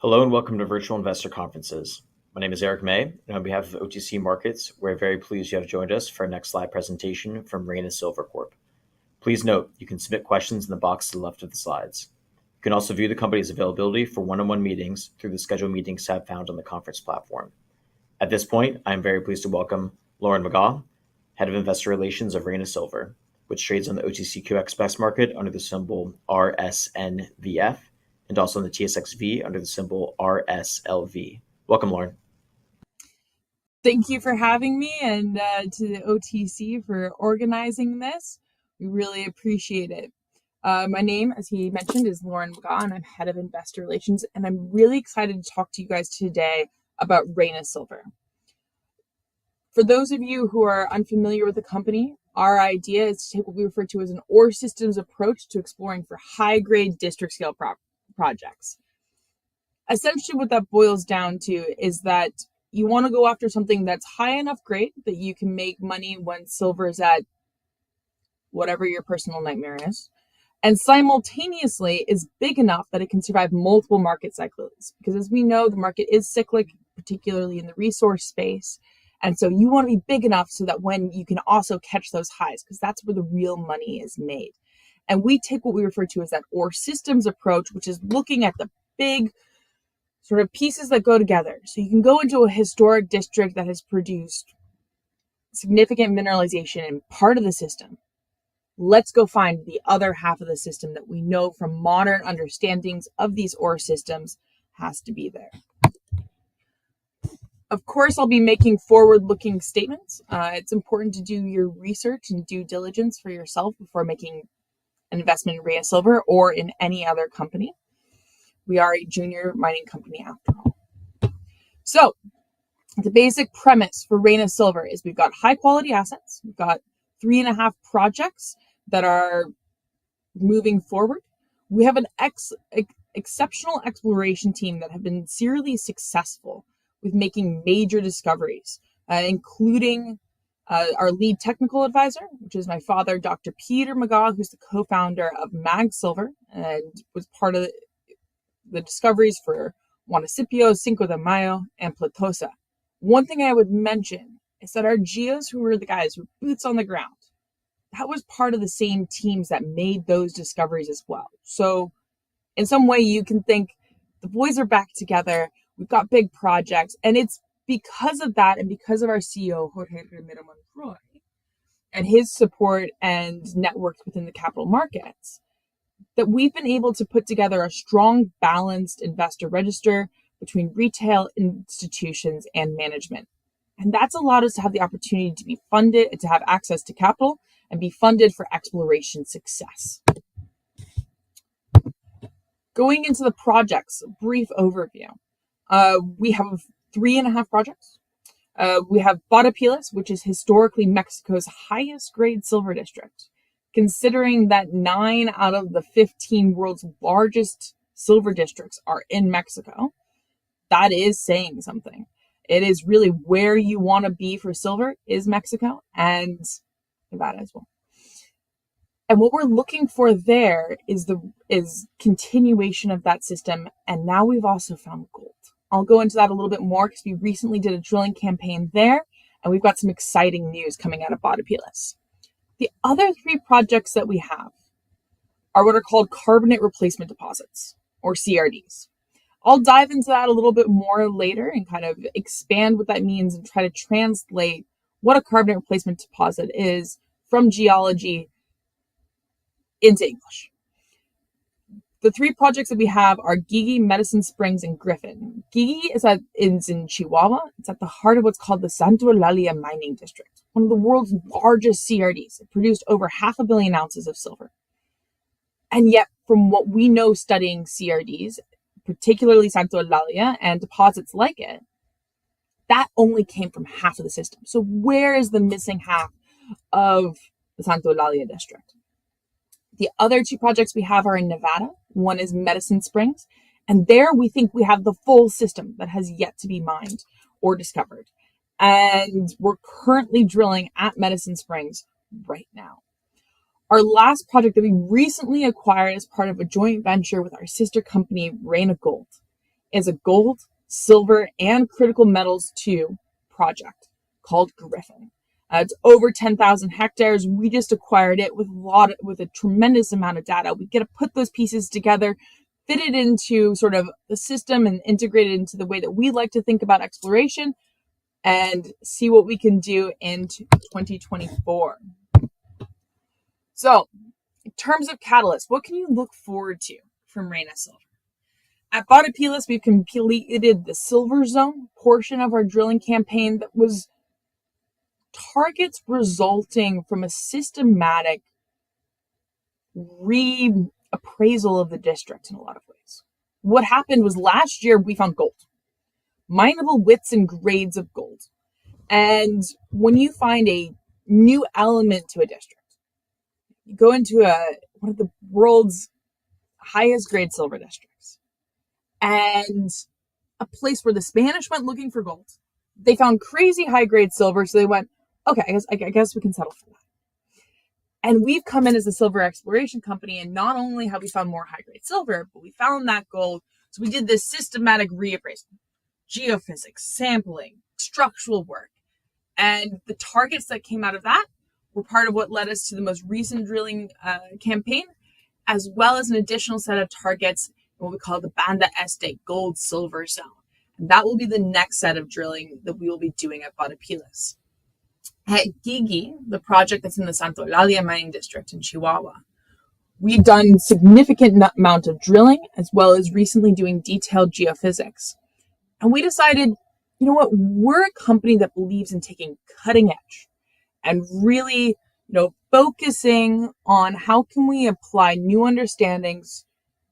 Hello and welcome to Virtual Investor Conferences. My name is Eric May, and on behalf of OTC Markets, we're very pleased you have joined us for our next live presentation from Reyna Silver Corp. Please note, you can submit questions in the box to the left of the slides. You can also view the company's availability for one-on-one meetings through the Schedule Meetings tab found on the conference platform. At this point, I am very pleased to welcome Lauren McGaugh, Head of Investor Relations of Reyna Silver, which trades on the OTCQX Best Market under the symbol RSNVF, and also in the TSXV under the symbol RSLV. Welcome, Lauren. Thank you for having me, and to the OTC for organizing this. We really appreciate it. My name, as he mentioned, is Lauren McGaugh, and I'm Head of Investor Relations, and I'm really excited to talk to you guys today about Reyna Silver. For those of you who are unfamiliar with the company, our idea is to take what we refer to as an ore systems approach to exploring for high-grade district-scale projects. Essentially, what that boils down to is that you want to go after something that's high enough grade that you can make money when silver is at whatever your personal nightmare is, and simultaneously is big enough that it can survive multiple market cycles. Because as we know, the market is cyclic, particularly in the resource space. And so you want to be big enough so that when you can also catch those highs, because that's where the real money is made. And we take what we refer to as that ore systems approach, which is looking at the big sort of pieces that go together. So you can go into a historic district that has produced significant mineralization in part of the system. Let's go find the other half of the system that we know from modern understandings of these ore systems has to be there. Of course, I'll be making forward-looking statements. It's important to do your research and due diligence for yourself before making an investment in Reyna Silver or in any other company. We are a junior mining company after all. So the basic premise for Reyna Silver is we've got high quality assets. We've got 3.5 projects that are moving forward. We have an exceptional exploration team that have been serially successful with making major discoveries, including our lead technical advisor, which is my father, Dr. Peter McGaugh, who's the co-founder of Mag Silver and was part of the discoveries for Juanicipio, Cinco de Mayo, and Platosa. One thing I would mention is that our geos, who were the guys with boots on the ground, that was part of the same teams that made those discoveries as well. So in some way you can think the boys are back together, we've got big projects, and it's because of that and because of our CEO, Jorge Ramiro Monroy, and his support and networks within the capital markets, that we've been able to put together a strong, balanced investor register between retail, institutions, and management. And that's allowed us to have the opportunity to be funded, to have access to capital, and be funded for exploration success. Going into the projects, brief overview. We have 3.5 projects. We have Batopilas, which is historically Mexico's highest grade silver district. Considering that 9 out of the 15 world's largest silver districts are in Mexico, that is saying something. It is really where you want to be for silver is Mexico and Nevada as well. And what we're looking for there is continuation of that system. And now we've also found gold. I'll go into that a little bit more because we recently did a drilling campaign there, and we've got some exciting news coming out of Batopilas. The other 3 projects that we have are what are called carbonate replacement deposits, or CRDs. I'll dive into that a little bit more later and kind of expand what that means and try to translate what a carbonate replacement deposit is from geology into English. The 3 projects that we have are Gigi, Medicine Springs, and Griffin. Gigi is in Chihuahua. It's at the heart of what's called the Santa Eulalia Mining District, one of the world's largest CRDs. It produced over 500 million ounces of silver. And yet, from what we know studying CRDs, particularly Santa Eulalia and deposits like it, that only came from half of the system. So where is the missing half of the Santa Eulalia district? The other 2 projects we have are in Nevada. One is Medicine Springs. And there we think we have the full system that has yet to be mined or discovered. And we're currently drilling at Medicine Springs right now. Our last project that we recently acquired as part of a joint venture with our sister company, Reyna Gold, is a gold, silver, and critical metals 2 project called Griffin. It's over 10,000 hectares. We just acquired it with a tremendous amount of data. We get to put those pieces together, fit it into sort of the system and integrate it into the way that we like to think about exploration and see what we can do in 2024. So, in terms of catalysts, what can you look forward to from Reyna Silver? At Batopilas, we've completed the silver zone portion of our drilling campaign that was targets resulting from a systematic reappraisal of the district in a lot of ways. What happened was last year we found gold, mineable widths and grades of gold. And when you find a new element to a district, you go into one of the world's highest grade silver districts and a place where the Spanish went looking for gold. They found crazy high grade silver, so they went, okay, I guess we can settle for that. And we've come in as a silver exploration company, and not only have we found more high grade silver, but we found that gold. So we did this systematic reappraisal, geophysics, sampling, structural work. And the targets that came out of that were part of what led us to the most recent drilling campaign, as well as an additional set of targets, what we call the Banda Este gold silver zone. And that will be the next set of drilling that we will be doing at Batopilas. At Gigi, the project that's in the Santa Eulalia mining district in Chihuahua, we've done significant amount of drilling, as well as recently doing detailed geophysics. And we decided, you know what, we're a company that believes in taking cutting edge and really, focusing on how can we apply new understandings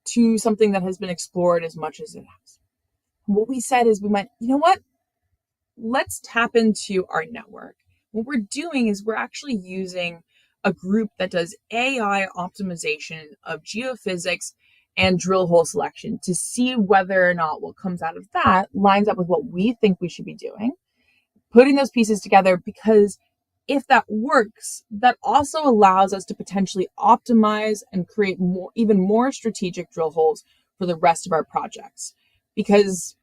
to something that has been explored as much as it has. What we said is we went, you know what, let's tap into our network. What we're doing is we're actually using a group that does AI optimization of geophysics and drill hole selection to see whether or not what comes out of that lines up with what we think we should be doing, putting those pieces together, because if that works, that also allows us to potentially optimize and create even more strategic drill holes for the rest of our projects, because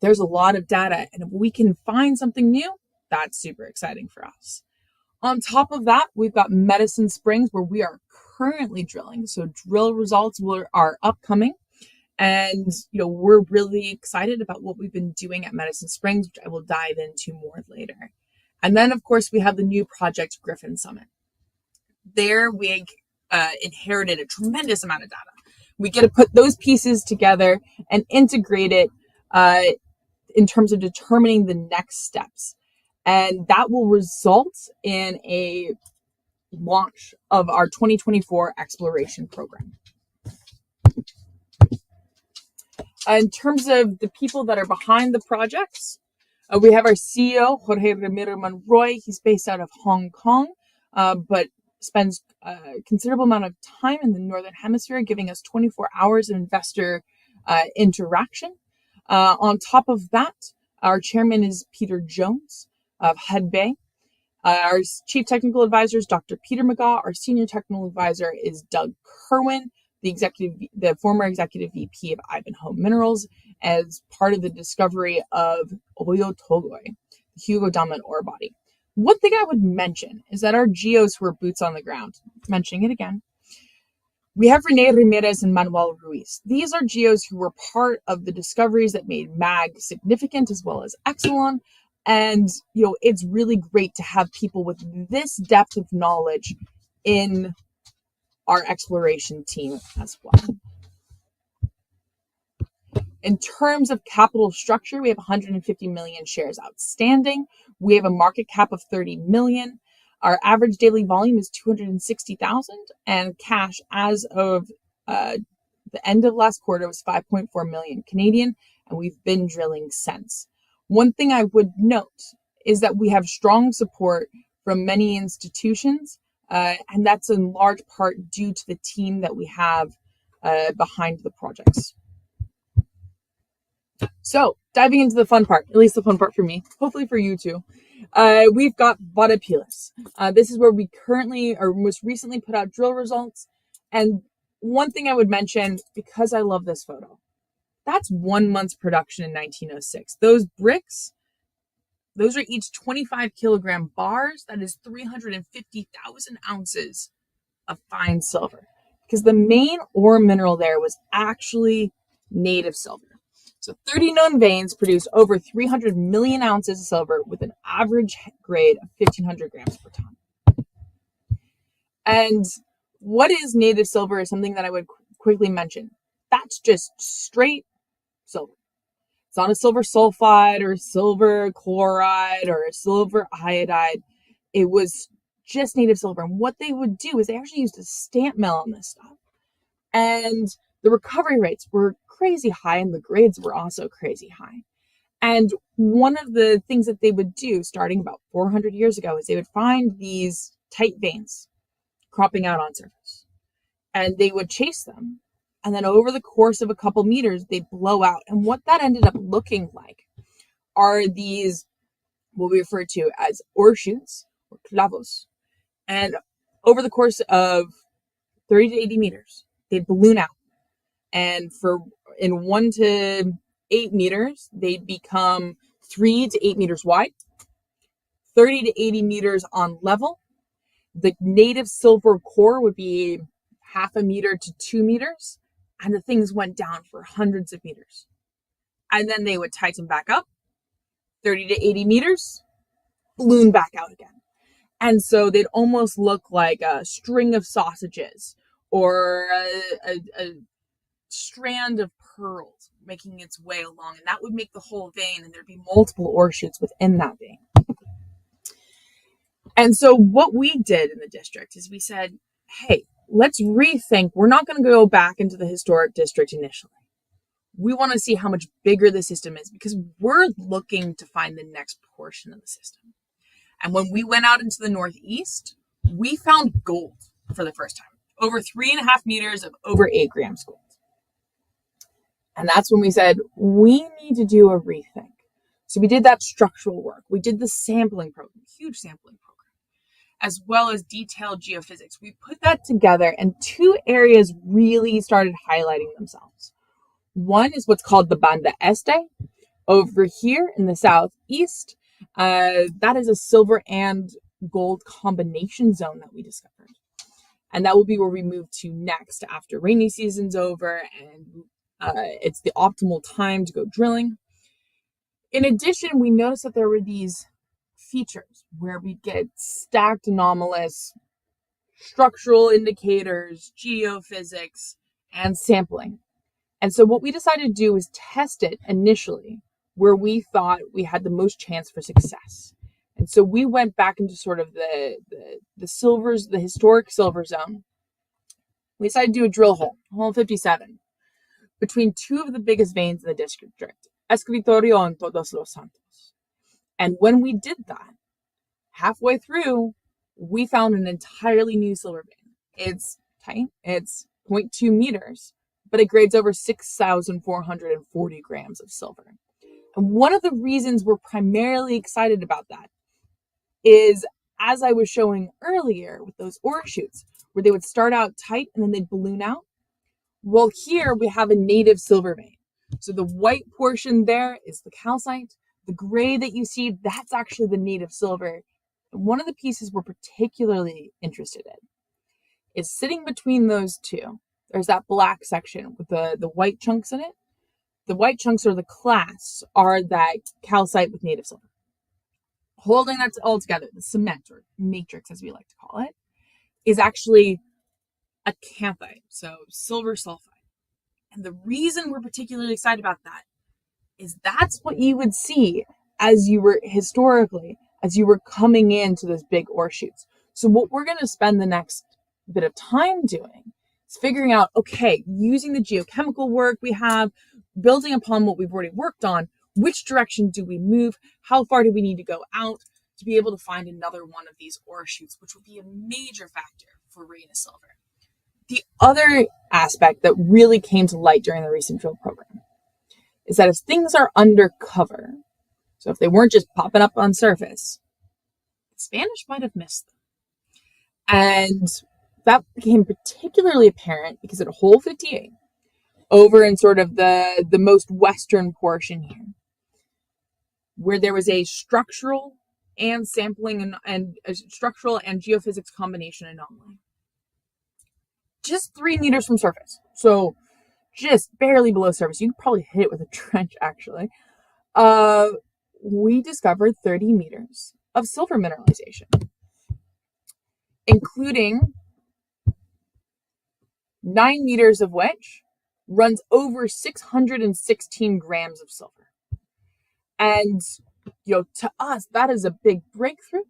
there's a lot of data, and if we can find something new, that's super exciting for us. On top of that, we've got Medicine Springs, where we are currently drilling. So drill results are upcoming. And, we're really excited about what we've been doing at Medicine Springs, which I will dive into more later. And then, of course, we have the new project, Griffin Summit. There, we inherited a tremendous amount of data. We get to put those pieces together and integrate it in terms of determining the next steps. And that will result in a launch of our 2024 exploration program. In terms of the people that are behind the projects, we have our CEO, Jorge Ramiro Monroy. He's based out of Hong Kong, but spends a considerable amount of time in the Northern Hemisphere, giving us 24 hours of investor interaction. On top of that, our chairman is Peter Jones of Hudbay. Our chief technical advisor is Dr. Peter McGaw. Our senior technical advisor is Doug Kerwin, the former executive VP of Ivanhoe Minerals, as part of the discovery of Oyo Tolgoi, the Hugo Dominant ore body. One thing I would mention is that our geos who are boots on the ground, mentioning it again, we have Rene Ramirez and Manuel Ruiz. These are geos who were part of the discoveries that made MAG significant, as well as Exelon. And, it's really great to have people with this depth of knowledge in our exploration team as well. In terms of capital structure, we have 150 million shares outstanding. We have a market cap of 30 million. Our average daily volume is 260,000, and cash as of the end of last quarter was 5.4 million Canadian, and we've been drilling since. One thing I would note is that we have strong support from many institutions, and that's in large part due to the team that we have behind the projects. So, diving into the fun part, at least the fun part for me, hopefully for you too. We've got Batopilas. This is where we currently, or most recently, put out drill results. And one thing I would mention, because I love this photo, That's 1 month's production in 1906. Those bricks, those are each 25 kilogram bars. That is 350,000 ounces of fine silver, because the main ore mineral there was actually native silver. So 30 known veins produced over 300 million ounces of silver with an average grade of 1,500 grams per ton. And what is native silver is something that I would quickly mention. That's just straight silver. It's not a silver sulfide or silver chloride or a silver iodide. It was just native silver. And what they would do is they actually used a stamp mill on this stuff. And the recovery rates were crazy high and the grades were also crazy high. And one of the things that they would do starting about 400 years ago is they would find these tight veins cropping out on surface. And they would chase them. And then over the course of a couple meters, they'd blow out. And what that ended up looking like are these, what we refer to as ore shoots or clavos. And over the course of 30 to 80 meters, they'd balloon out. And in 1 to 8 meters, they'd become 3 to 8 meters wide, 30 to 80 meters on level. The native silver core would be 0.5 meter to 2 meters. And the things went down for hundreds of meters. And then they would tighten back up, 30 to 80 meters, balloon back out again. And so they'd almost look like a string of sausages or a strand of pearls making its way along. And that would make the whole vein, and there'd be multiple ore shoots within that vein. And so what we did in the district is we said, hey, let's rethink. We're not going to go back into the historic district initially. We want to see how much bigger the system is because we're looking to find the next portion of the system. And when we went out into the northeast, we found gold for the first time. Over 3.5 meters of over 8 grams gold. And that's when we said, we need to do a rethink. So we did that structural work. We did the sampling program, huge sampling program, as well as detailed geophysics. We put that together and 2 areas really started highlighting themselves. One is what's called the Banda Este over here in the southeast. That is a silver and gold combination zone that we discovered. And that will be where we move to next after rainy season's over and it's the optimal time to go drilling. In addition, we noticed that there were these features where we get stacked anomalous structural indicators, geophysics, and sampling. And so what we decided to do was test it initially where we thought we had the most chance for success. And so we went back into sort of the historic silver zone. We decided to do a drill hole 57, between 2 of the biggest veins in the district, Escritorio and Todos los Santos. And when we did that, halfway through, we found an entirely new silver vein. It's tight, it's 0.2 meters, but it grades over 6,440 grams of silver. And one of the reasons we're primarily excited about that is, as I was showing earlier with those ore shoots, where they would start out tight and then they'd balloon out. Well, here we have a native silver vein. So the white portion there is the calcite. The gray that you see, that's actually the native silver. And one of the pieces we're particularly interested in is sitting between those 2. There's that black section with the white chunks in it. The white chunks are the class, are that calcite with native silver. Holding that all together, the cement or matrix, as we like to call it, is actually a acanthite, so silver sulfide. And the reason we're particularly excited about that is that's what you would see as you were coming into those big ore shoots. So what we're going to spend the next bit of time doing is figuring out, okay, using the geochemical work we have, building upon what we've already worked on, which direction do we move? How far do we need to go out to be able to find another one of these ore shoots, which will be a major factor for Reyna silver. The other aspect that really came to light during the recent drill program is that if things are undercover, so if they weren't just popping up on surface, the Spanish might have missed them. And that became particularly apparent because at hole 58, over in sort of the most western portion here, where there was a structural and sampling and a structural and geophysics combination anomaly. Just 3 meters from surface. So just barely below surface. You could probably hit it with a trench, actually. We discovered 30 meters of silver mineralization, including 9 meters of which runs over 616 grams of silver. And, to us, that is a big breakthrough.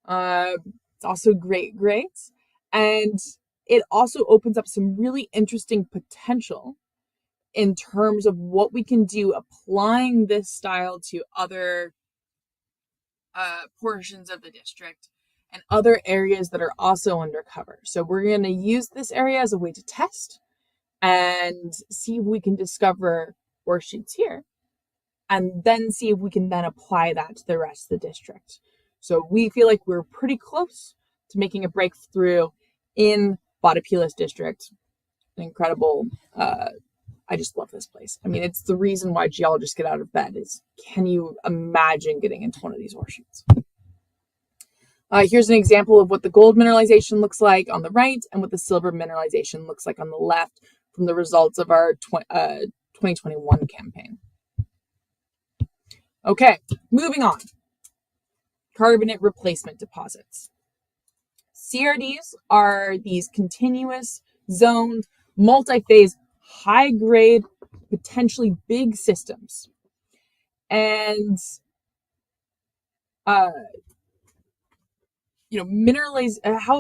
It's also great grades. And it also opens up some really interesting potential in terms of what we can do applying this style to other portions of the district and other areas that are also undercover. So we're going to use this area as a way to test and see if we can discover ore shoots here, and then see if we can then apply that to the rest of the district. So we feel like we're pretty close to making a breakthrough in Badapilas district. An incredible, I just love this place. I mean, it's the reason why geologists get out of bed is, can you imagine getting into one of these ore shoots? Here's an example of what the gold mineralization looks like on the right and what the silver mineralization looks like on the left from the results of our 2021 campaign. Okay, moving on. Carbonate replacement deposits. CRDs are these continuous, zoned, multi-phase, high-grade, potentially big systems. And, how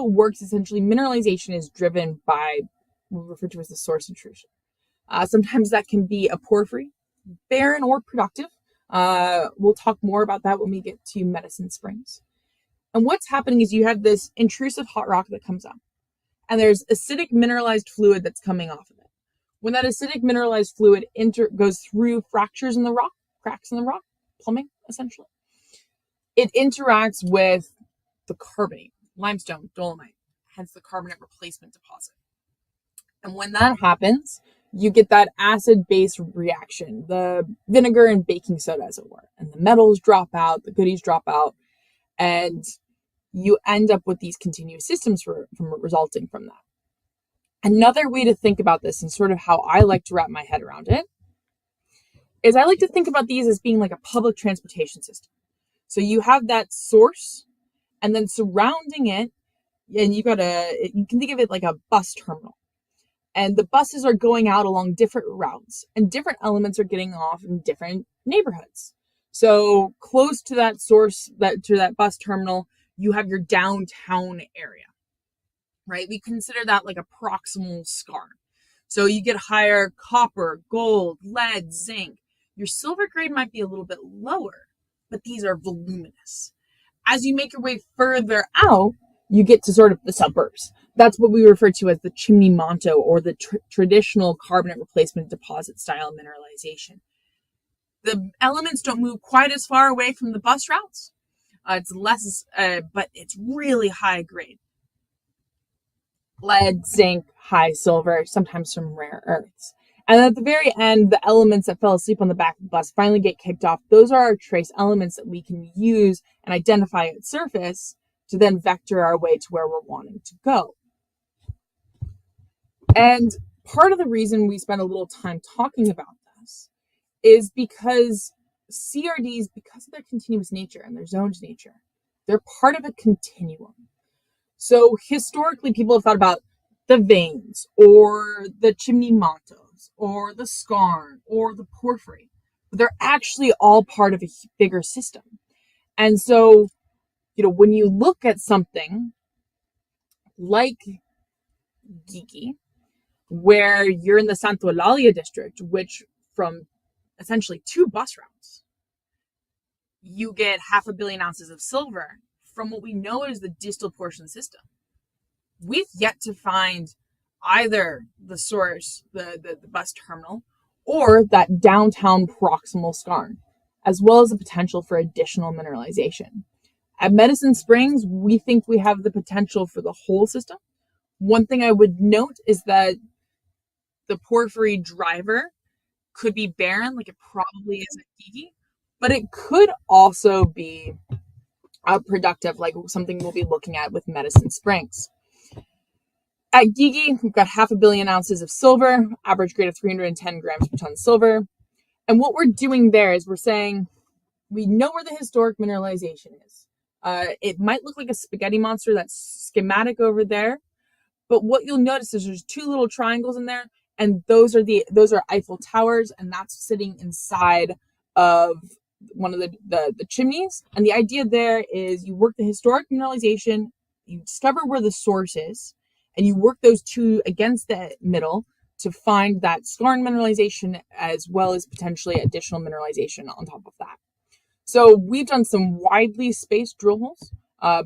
it works, essentially, mineralization is driven by what we refer to as the source intrusion. Sometimes that can be a porphyry, barren or productive. We'll talk more about that when we get to Medicine Springs. And what's happening is you have this intrusive hot rock that comes up, and there's acidic mineralized fluid that's coming off of it. When that acidic mineralized fluid goes through fractures in the rock, cracks in the rock, plumbing, essentially, it interacts with the carbonate, limestone, dolomite, hence the carbonate replacement deposit. And when that happens, you get that acid-base reaction, the vinegar and baking soda, as it were. And the metals drop out, the goodies drop out, and you end up with these continuous systems resulting from that. Another way to think about this, and sort of how I like to wrap my head around it, is I like to think about these as being like a public transportation system. So you have that source, and then surrounding it, and you can think of it like a bus terminal. And the buses are going out along different routes, and different elements are getting off in different neighborhoods. So close to that source, to that bus terminal, you have your downtown area, right? We consider that like a proximal scar. So you get higher copper, gold, lead, zinc. Your silver grade might be a little bit lower, but these are voluminous. As you make your way further out, you get to sort of the suburbs. That's what we refer to as the chimney manto, or the traditional carbonate replacement deposit style mineralization. The elements don't move quite as far away from the bus routes. It's less, but it's really high grade. Lead, zinc, high silver, sometimes some rare earths. And at the very end, the elements that fell asleep on the back of the bus finally get kicked off. Those are our trace elements that we can use and identify at surface to then vector our way to where we're wanting to go. And part of the reason we spend a little time talking about this is because CRDs, because of their continuous nature and their zoned nature, they're part of a continuum. So historically, people have thought about the veins or the chimney mantos or the skarn or the porphyry, but they're actually all part of a bigger system. And so, when you look at something like Geeky, where you're in the Santa Eulalia district, which from essentially 2 bus routes, you get 500 million ounces of silver from what we know is the distal portion system. We've yet to find either the source, the bus terminal, or that downtown proximal skarn, as well as the potential for additional mineralization. At Medicine Springs, we think we have the potential for the whole system. One thing I would note is that the porphyry driver could be barren, like it probably is at Gigi, but it could also be productive, like something we'll be looking at with Medicine Springs. At Gigi, we've got 500 million ounces of silver, average grade of 310 grams per ton silver. And what we're doing there is we're saying we know where the historic mineralization is. It might look like a spaghetti monster that's schematic over there, but what you'll notice is there's 2 little triangles in there, and those are Eiffel Towers, and that's sitting inside of one of the chimneys. And the idea there is you work the historic mineralization, you discover where the source is, and you work those 2 against the middle to find that skarn mineralization as well as potentially additional mineralization on top of that. So we've done some widely spaced drill holes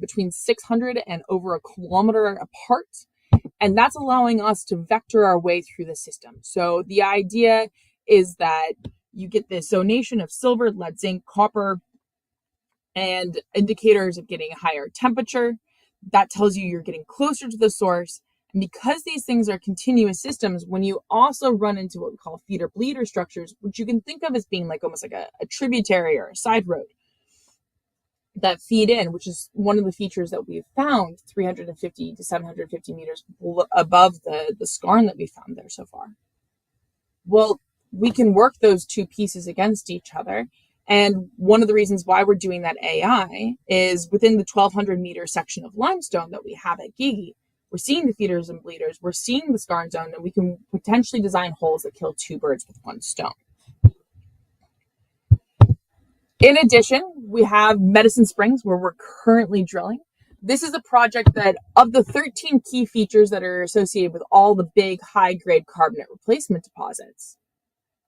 between 600 and over a kilometer apart. And that's allowing us to vector our way through the system. So the idea is that you get this zonation of silver, lead, zinc, copper, and indicators of getting a higher temperature. That tells you you're getting closer to the source. And because these things are continuous systems, when you also run into what we call feeder bleeder structures, which you can think of as being like almost like a tributary or a side road that feed in, which is one of the features that we've found 350 to 750 meters above the skarn that we found there so far. Well, we can work those 2 pieces against each other. And one of the reasons why we're doing that AI is within the 1200 meter section of limestone that we have at Gigi, we're seeing the feeders and bleeders, we're seeing the skarn zone, and we can potentially design holes that kill 2 birds with 1 stone. In addition, we have Medicine Springs, where we're currently drilling. This is a project that, of the 13 key features that are associated with all the big high-grade carbonate replacement deposits,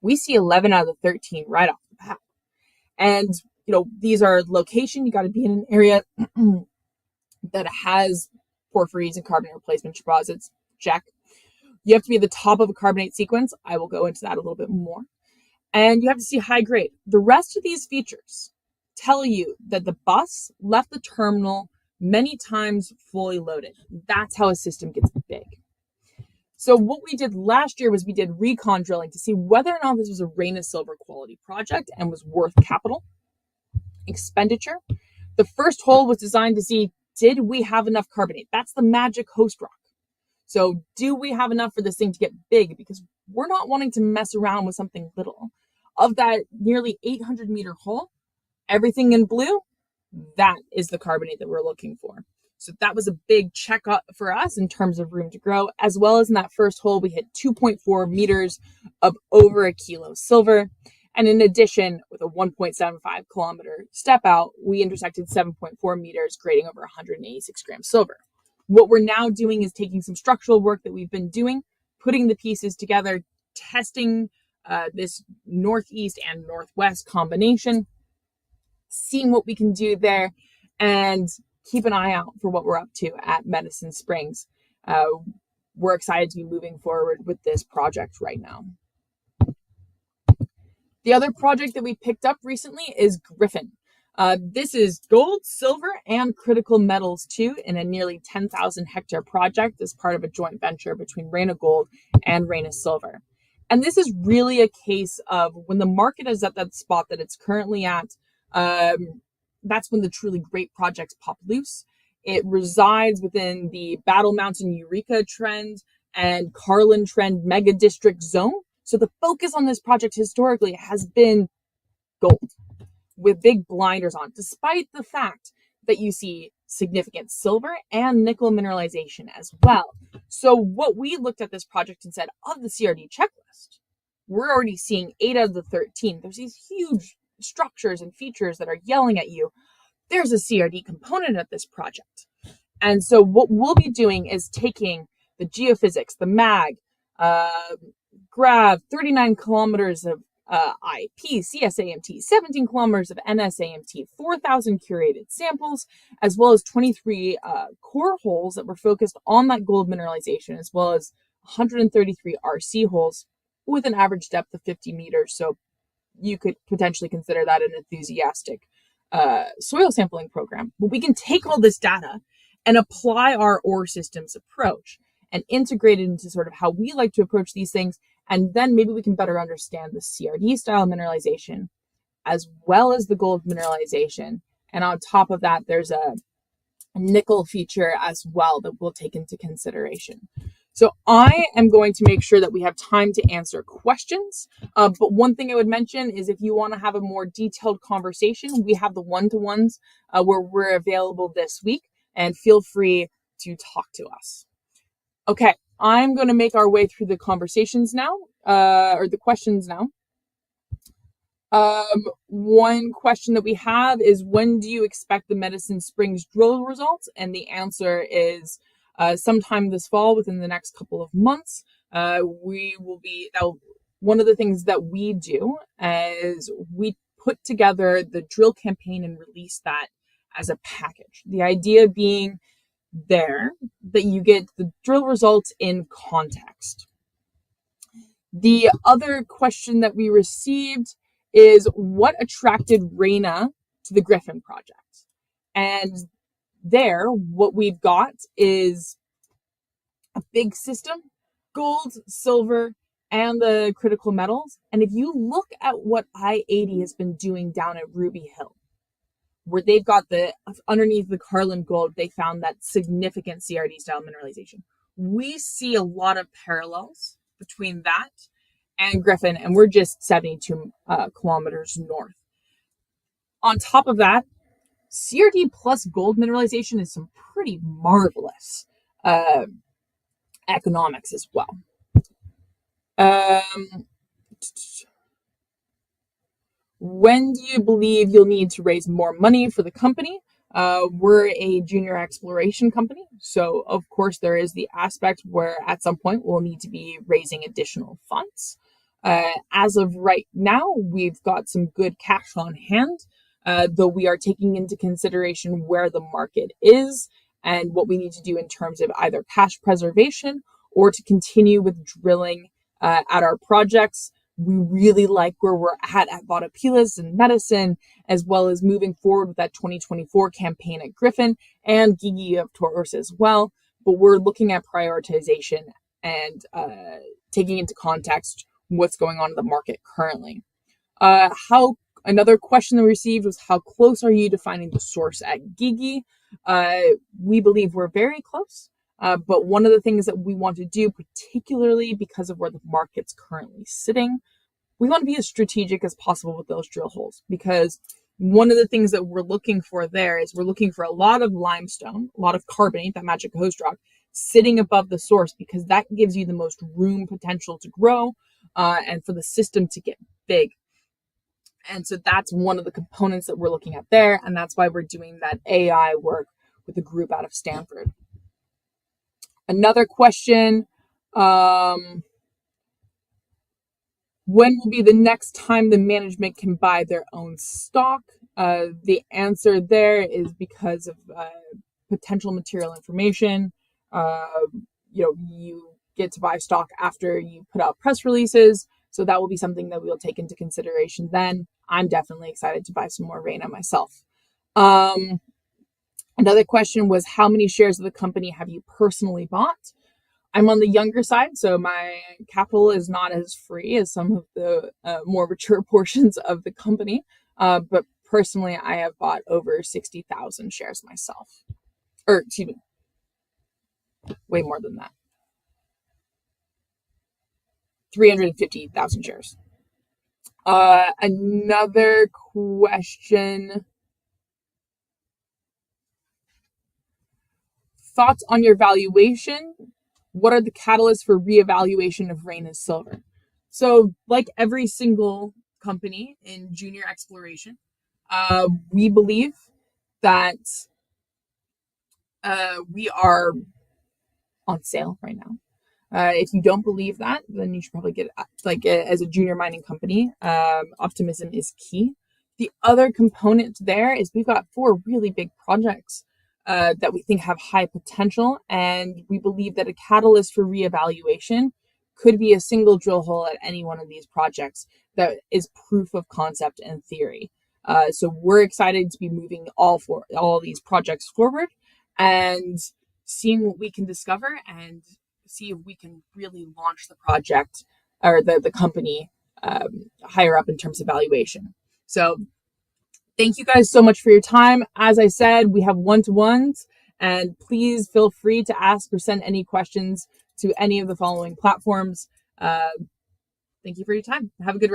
we see 11 out of the 13 right off the bat. And, these are location. You got to be in an area that has porphyries and carbonate replacement deposits. Check. You have to be at the top of a carbonate sequence. I will go into that a little bit more. And you have to see high grade. The rest of these features tell you that the bus left the terminal many times fully loaded. That's how a system gets big. So what we did last year was we did recon drilling to see whether or not this was a Reyna silver quality project and was worth capital expenditure. The first hole was designed to see, did we have enough carbonate? That's the magic host rock. So do we have enough for this thing to get big? Because we're not wanting to mess around with something little. Of that nearly 800 meter hole, everything in blue, that is the carbonate that we're looking for. So that was a big check up for us in terms of room to grow, as well as in that first hole, we hit 2.4 meters of over a kilo silver. And in addition, with a 1.75 kilometer step out, we intersected 7.4 meters, grading over 186 grams silver. What we're now doing is taking some structural work that we've been doing, putting the pieces together, testing this northeast and northwest combination, seeing what we can do there, and keep an eye out for what we're up to at Medicine Springs. We're excited to be moving forward with this project right now. The other project that we picked up recently is Griffin. This is gold, silver, and critical metals too in a nearly 10,000 hectare project as part of a joint venture between Reyna Gold and Reyna Silver. And this is really a case of when the market is at that spot that it's currently at, that's when the truly great projects pop loose. It resides within the Battle Mountain Eureka Trend and Carlin Trend Mega District Zone. So the focus on this project historically has been gold with big blinders on, despite the fact that you see significant silver and nickel mineralization as well. So what we looked at this project and said, of the CRD checklist, we're already seeing 8 out of the 13. There's these huge structures and features that are yelling at you. There's a CRD component of this project. And so what we'll be doing is taking the geophysics, the mag, grav, 39 kilometers of IP, CSAMT, 17 kilometers of NSAMT, 4,000 curated samples, as well as 23 core holes that were focused on that gold mineralization, as well as 133 RC holes with an average depth of 50 meters. So you could potentially consider that an enthusiastic soil sampling program. But we can take all this data and apply our ore systems approach and integrate it into sort of how we like to approach these things. And then maybe we can better understand the CRD style mineralization as well as the gold mineralization. And on top of that, there's a nickel feature as well that we'll take into consideration. So I am going to make sure that we have time to answer questions. But one thing I would mention is if you want to have a more detailed conversation, we have the one-to-ones where we're available this week, and feel free to talk to us. Okay, I'm going to make our way through the conversations now, or the questions now. One question that we have is, when do you expect the Medicine Springs drill results? And the answer is sometime this fall, within the next couple of months. We will be, one of the things that we do is we put together the drill campaign and release that as a package. The idea being there that you get the drill results in context. The other question that we received is, what attracted Reyna to the Griffin Project? And there, what we've got is a big system, gold, silver, and the critical metals. And if you look at what I-80 has been doing down at Ruby Hill, where they've got underneath the Carlin gold, they found that significant CRD style mineralization. We see a lot of parallels between that and Griffin, and we're just 72 kilometers north. On top of that, CRD plus gold mineralization is some pretty marvelous economics as well. When do you believe you'll need to raise more money for the company? We're a junior exploration company, so of course there is the aspect where at some point we'll need to be raising additional funds. As of right now, we've got some good cash on hand, though we are taking into consideration where the market is and what we need to do in terms of either cash preservation or to continue with drilling at our projects. We really like where we're at Botapilas and Medicine, as well as moving forward with that 2024 campaign at Griffin and Gigi of Taurus as well. But we're looking at prioritization and taking into context what's going on in the market currently. Another question that we received was, how close are you to finding the source at Gigi? We believe we're very close. But one of the things that we want to do, particularly because of where the market's currently sitting, we want to be as strategic as possible with those drill holes, because one of the things that we're looking for there is we're looking for a lot of limestone, a lot of carbonate, that magic host rock, sitting above the source, because that gives you the most room potential to grow and for the system to get big. And so that's one of the components that we're looking at there, and that's why we're doing that AI work with a group out of Stanford. Another question, when will be the next time the management can buy their own stock? The answer there is because of potential material information. You get to buy stock after you put out press releases, so that will be something that we'll take into consideration then. I'm definitely excited to buy some more Reyna myself. Another question was, how many shares of the company have you personally bought? I'm on the younger side, so my capital is not as free as some of the more mature portions of the company. But personally, I have bought over 60,000 shares myself. Or, excuse me, way more than that. 350,000 shares. Another question. Thoughts on your valuation? What are the catalysts for reevaluation of Reyna's silver? So, like every single company in junior exploration, we believe that we are on sale right now. If you don't believe that, then you should probably get as a junior mining company. Optimism is key. The other component there is we've got 4 really big projects that we think have high potential, and we believe that a catalyst for reevaluation could be a single drill hole at any one of these projects that is proof of concept and theory. So we're excited to be moving all these projects forward and seeing what we can discover and see if we can really launch the project or the company higher up in terms of valuation. So thank you guys so much for your time. As I said, we have one-to-ones, and please feel free to ask or send any questions to any of the following platforms. Thank you for your time. Have a good